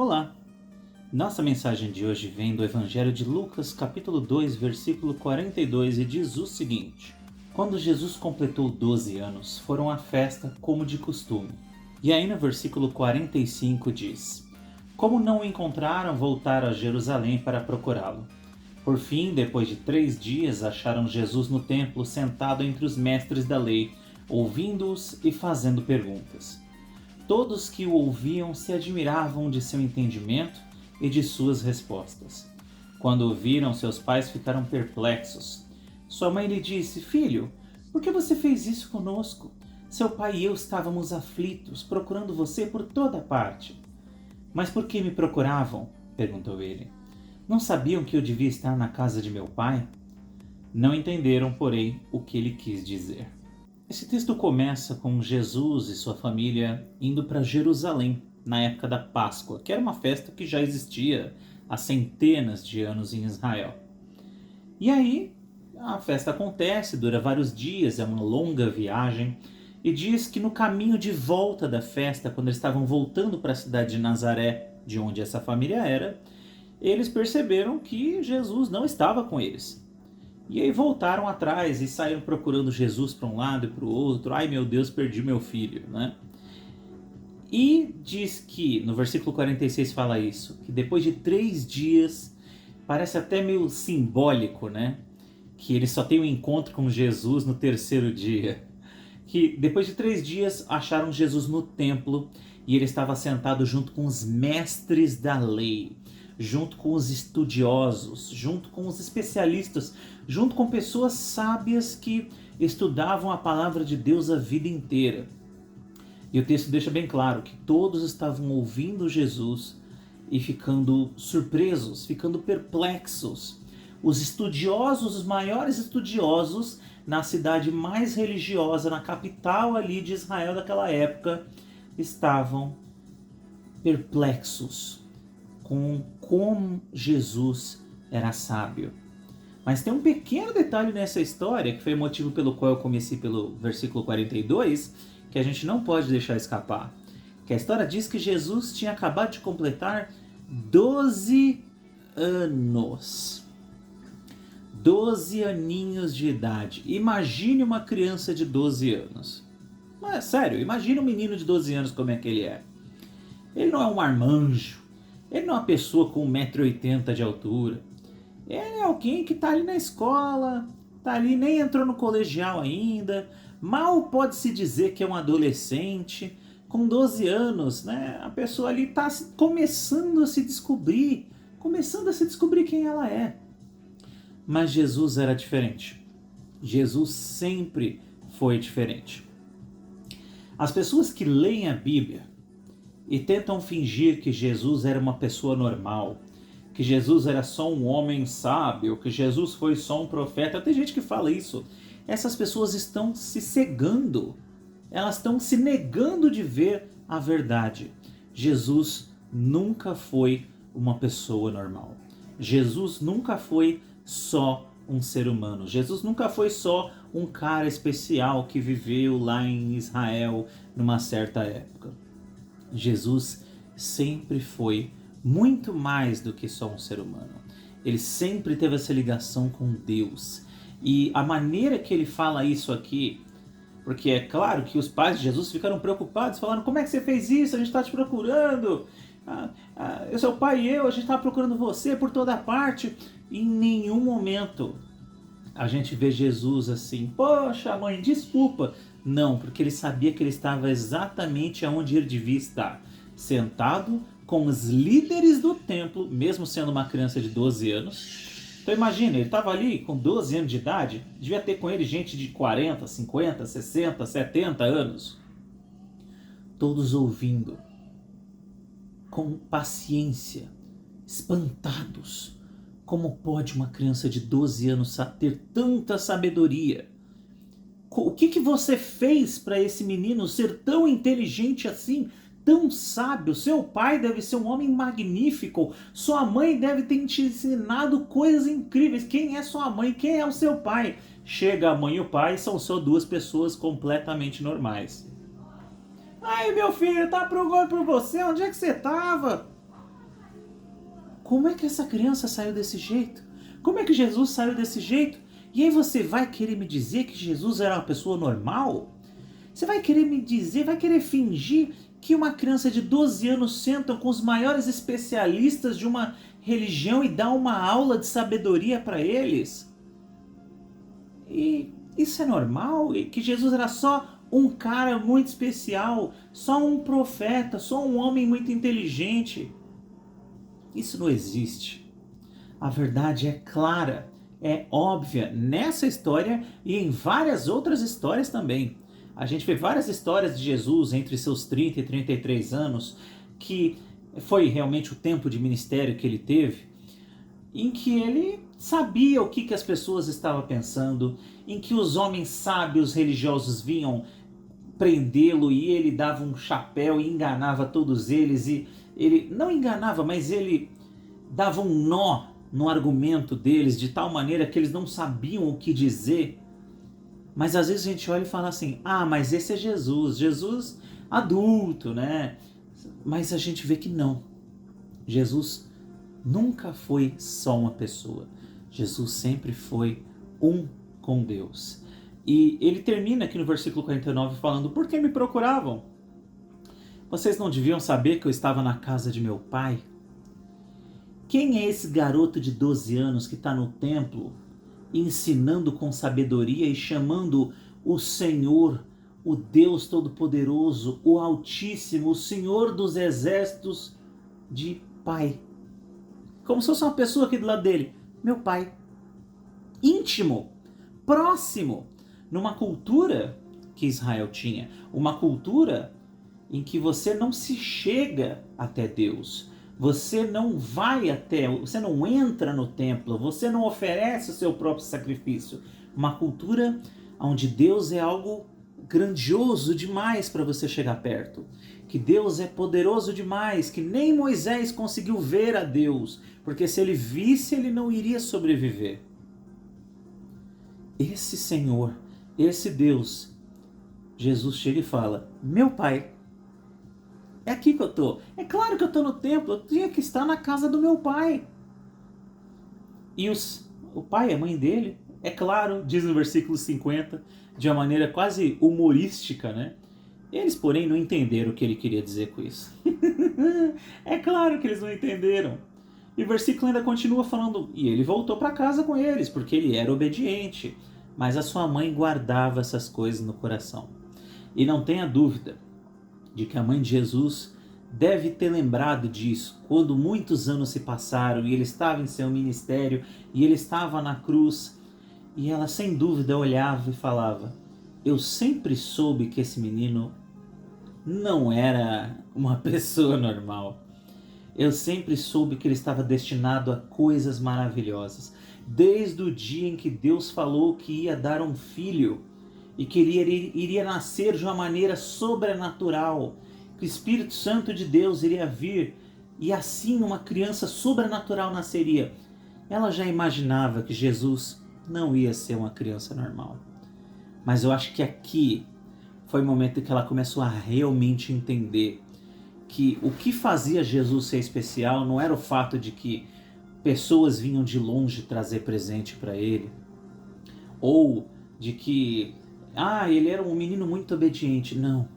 Olá! Nossa mensagem de hoje vem do Evangelho de Lucas, capítulo 2, versículo 42, e diz o seguinte: Quando Jesus completou 12 anos, foram à festa como de costume. E aí no versículo 45 diz: Como não o encontraram, voltaram a Jerusalém para procurá-lo. Por fim, depois de 3 dias, acharam Jesus no templo, sentado entre os mestres da lei, ouvindo-os e fazendo perguntas. Todos que o ouviam se admiravam de seu entendimento e de suas respostas. Quando o viram, seus pais ficaram perplexos. Sua mãe lhe disse: Filho, por que você fez isso conosco? Seu pai e eu estávamos aflitos, procurando você por toda parte. Mas por que me procuravam? Perguntou ele. Não sabiam que eu devia estar na casa de meu pai? Não entenderam, porém, o que ele quis dizer. Esse texto começa com Jesus e sua família indo para Jerusalém na época da Páscoa, que era uma festa que já existia há centenas de anos em Israel. E aí a festa acontece, dura vários dias, é uma longa viagem, e diz que no caminho de volta da festa, quando eles estavam voltando para a cidade de Nazaré, de onde essa família era, eles perceberam que Jesus não estava com eles. E aí voltaram atrás e saíram procurando Jesus para um lado e para o outro. Ai meu Deus, perdi meu filho, né? E diz que, no versículo 46 fala isso, que depois de 3 dias, parece até meio simbólico, né? Que eles só têm um encontro com Jesus no 3º dia. Que depois de 3 dias acharam Jesus no templo e ele estava sentado junto com os mestres da lei, junto com os estudiosos, junto com os especialistas, junto com pessoas sábias que estudavam a palavra de Deus a vida inteira. E o texto deixa bem claro que todos estavam ouvindo Jesus e ficando surpresos, ficando perplexos. Os estudiosos, os maiores estudiosos na cidade mais religiosa, na capital ali de Israel daquela época, estavam perplexos com como Jesus era sábio. Mas tem um pequeno detalhe nessa história, que foi o motivo pelo qual eu comecei pelo versículo 42, que a gente não pode deixar escapar. Que a história diz que Jesus tinha acabado de completar 12 anos. 12 aninhos de idade. Imagine uma criança de 12 anos. Mas sério, imagine um menino de 12 anos como é que ele é. Ele não é um marmanjo. Ele não é uma pessoa com 1,80 m de altura. Ele é alguém que está ali na escola, está ali, nem entrou no colegial ainda, mal pode-se dizer que é um adolescente, com 12 anos, né? A pessoa ali está começando a se descobrir quem ela é. Mas Jesus era diferente. Jesus sempre foi diferente. As pessoas que leem a Bíblia e tentam fingir que Jesus era uma pessoa normal, que Jesus era só um homem sábio, que Jesus foi só um profeta. Tem gente que fala isso. Essas pessoas estão se cegando. Elas estão se negando de ver a verdade. Jesus nunca foi uma pessoa normal. Jesus nunca foi só um ser humano. Jesus nunca foi só um cara especial que viveu lá em Israel numa certa época. Jesus sempre foi muito mais do que só um ser humano. Ele sempre teve essa ligação com Deus. E a maneira que ele fala isso aqui, porque é claro que os pais de Jesus ficaram preocupados, falando: como é que você fez isso? A gente está te procurando. Seu pai e eu, a gente está procurando você por toda parte. E em nenhum momento a gente vê Jesus assim: poxa, mãe, desculpa. Não, porque ele sabia que ele estava exatamente onde ele devia estar, sentado com os líderes do templo, mesmo sendo uma criança de 12 anos. Então imagina, ele estava ali com 12 anos de idade, devia ter com ele gente de 40, 50, 60, 70 anos. Todos ouvindo, com paciência, espantados. Como pode uma criança de 12 anos ter tanta sabedoria? O que você fez para esse menino ser tão inteligente assim, tão sábio? Seu pai deve ser um homem magnífico. Sua mãe deve ter te ensinado coisas incríveis. Quem é sua mãe? Quem é o seu pai? Chega a mãe e o pai, são só 2 pessoas completamente normais. Ai, meu filho, tá procurando por você? Onde é que você tava? como é que essa criança saiu desse jeito? Como é que Jesus saiu desse jeito? E aí você vai querer me dizer que Jesus era uma pessoa normal? Você vai querer me dizer, vai querer fingir que uma criança de 12 anos senta com os maiores especialistas de uma religião e dá uma aula de sabedoria para eles? E isso é normal? E que Jesus era só um cara muito especial, só um profeta, só um homem muito inteligente? Isso não existe. A verdade é clara, é óbvia nessa história e em várias outras histórias também. A gente vê várias histórias de Jesus entre seus 30 e 33 anos, que foi realmente o tempo de ministério que ele teve, em que ele sabia o que as pessoas estavam pensando, em que os homens sábios religiosos vinham prendê-lo e ele dava um chapéu e enganava todos eles, e ele não enganava, mas ele dava um nó no argumento deles de tal maneira que eles não sabiam o que dizer. Mas às vezes a gente olha e fala assim, mas esse é Jesus adulto, né? Mas a gente vê que não. Jesus nunca foi só uma pessoa. Jesus sempre foi um com Deus. E ele termina aqui no versículo 49 falando, por que me procuravam? Vocês não deviam saber que eu estava na casa de meu pai? Quem é esse garoto de 12 anos que está no templo ensinando com sabedoria e chamando o Senhor, o Deus Todo-Poderoso, o Altíssimo, o Senhor dos Exércitos, de Pai? Como se fosse uma pessoa aqui do lado dele. Meu pai. Íntimo. Próximo. Numa cultura que Israel tinha. Uma cultura em que você não se chega até Deus. Você não vai até, você não entra no templo, você não oferece o seu próprio sacrifício. Uma cultura onde Deus é algo grandioso demais para você chegar perto. Que Deus é poderoso demais, que nem Moisés conseguiu ver a Deus, porque se ele visse, ele não iria sobreviver. Esse Senhor, esse Deus, Jesus chega e fala, meu pai, é aqui que eu estou. É claro que eu estou no templo, eu tinha que estar na casa do meu pai. E o pai e a mãe dele, é claro, diz no versículo 50, de uma maneira quase humorística, né? Eles, porém, não entenderam o que ele queria dizer com isso. É claro que eles não entenderam. E o versículo ainda continua falando, e ele voltou para casa com eles, porque ele era obediente. Mas a sua mãe guardava essas coisas no coração. E não tenha dúvida de que a mãe de Jesus deve ter lembrado disso quando muitos anos se passaram e ele estava em seu ministério e ele estava na cruz, e ela sem dúvida olhava e falava, eu sempre soube que esse menino não era uma pessoa normal. Eu sempre soube que ele estava destinado a coisas maravilhosas. Desde o dia em que Deus falou que ia dar um filho e que ele iria nascer de uma maneira sobrenatural, que o Espírito Santo de Deus iria vir e assim uma criança sobrenatural nasceria. Ela já imaginava que Jesus não ia ser uma criança normal. Mas eu acho que aqui foi o momento em que ela começou a realmente entender que o que fazia Jesus ser especial não era o fato de que pessoas vinham de longe trazer presente para ele, ou de que ele era um menino muito obediente. Não.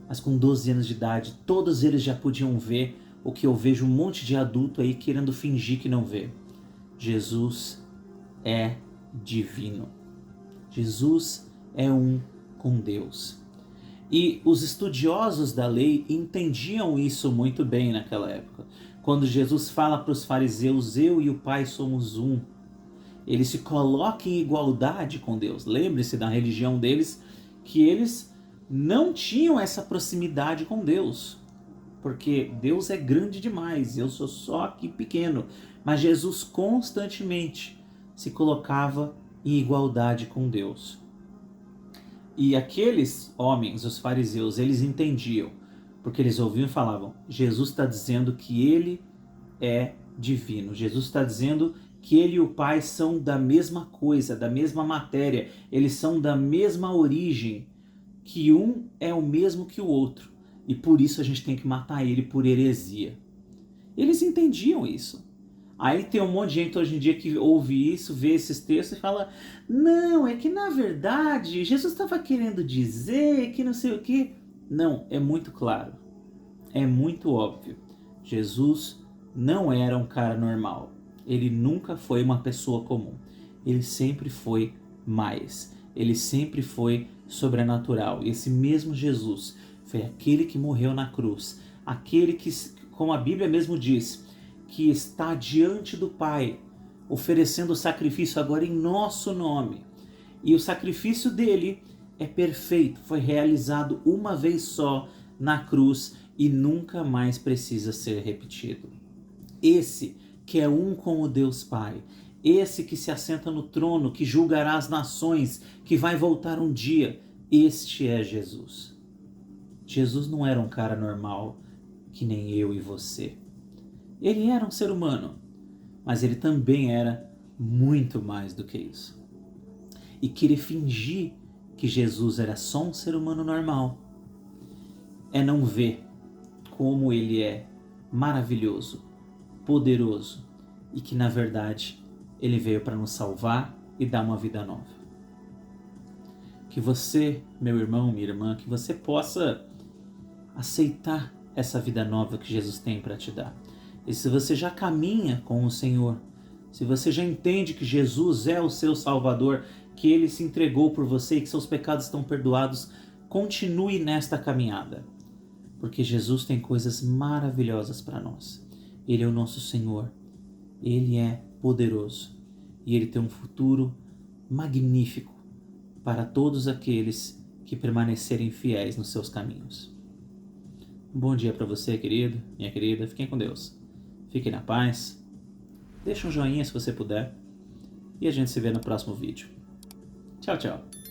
Mas com 12 anos de idade, todos eles já podiam ver o que eu vejo um monte de adulto aí querendo fingir que não vê. Jesus é divino. Jesus é um com Deus. E os estudiosos da lei entendiam isso muito bem naquela época. Quando Jesus fala para os fariseus, eu e o Pai somos um, ele se coloca em igualdade com Deus. Lembre-se da religião deles, que eles não tinham essa proximidade com Deus, porque Deus é grande demais, eu sou só aqui pequeno. Mas Jesus constantemente se colocava em igualdade com Deus. E aqueles homens, os fariseus, eles entendiam, porque eles ouviam e falavam, Jesus está dizendo que ele é divino, Jesus está dizendo que ele e o Pai são da mesma coisa, da mesma matéria, eles são da mesma origem, que um é o mesmo que o outro, e por isso a gente tem que matar ele por heresia. Eles entendiam isso. Aí tem um monte de gente hoje em dia que ouve isso, vê esses textos e fala: não, é que na verdade Jesus estava querendo dizer que não sei o que. Não, é muito claro. É muito óbvio. Jesus não era um cara normal. Ele nunca foi uma pessoa comum. Ele sempre foi mais. Ele sempre foi sobrenatural. E esse mesmo Jesus foi aquele que morreu na cruz. Aquele que, como a Bíblia mesmo diz, que está diante do Pai, oferecendo o sacrifício agora em nosso nome. E o sacrifício dele é perfeito, foi realizado uma vez só na cruz e nunca mais precisa ser repetido. Esse que é um com o Deus Pai, esse que se assenta no trono, que julgará as nações, que vai voltar um dia, este é Jesus. Jesus não era um cara normal, que nem eu e você. Ele era um ser humano, mas ele também era muito mais do que isso. E querer fingir que Jesus era só um ser humano normal é não ver como ele é maravilhoso, poderoso e que na verdade ele veio para nos salvar e dar uma vida nova. Que você, meu irmão, minha irmã, que você possa aceitar essa vida nova que Jesus tem para te dar. E se você já caminha com o Senhor, se você já entende que Jesus é o seu Salvador, que Ele se entregou por você e que seus pecados estão perdoados, continue nesta caminhada. Porque Jesus tem coisas maravilhosas para nós. Ele é o nosso Senhor. Ele é poderoso. E Ele tem um futuro magnífico para todos aqueles que permanecerem fiéis nos seus caminhos. Um bom dia para você, querido, minha querida. Fiquem com Deus. Fiquem na paz. Deixa um joinha se você puder. E a gente se vê no próximo vídeo. Tchau, tchau.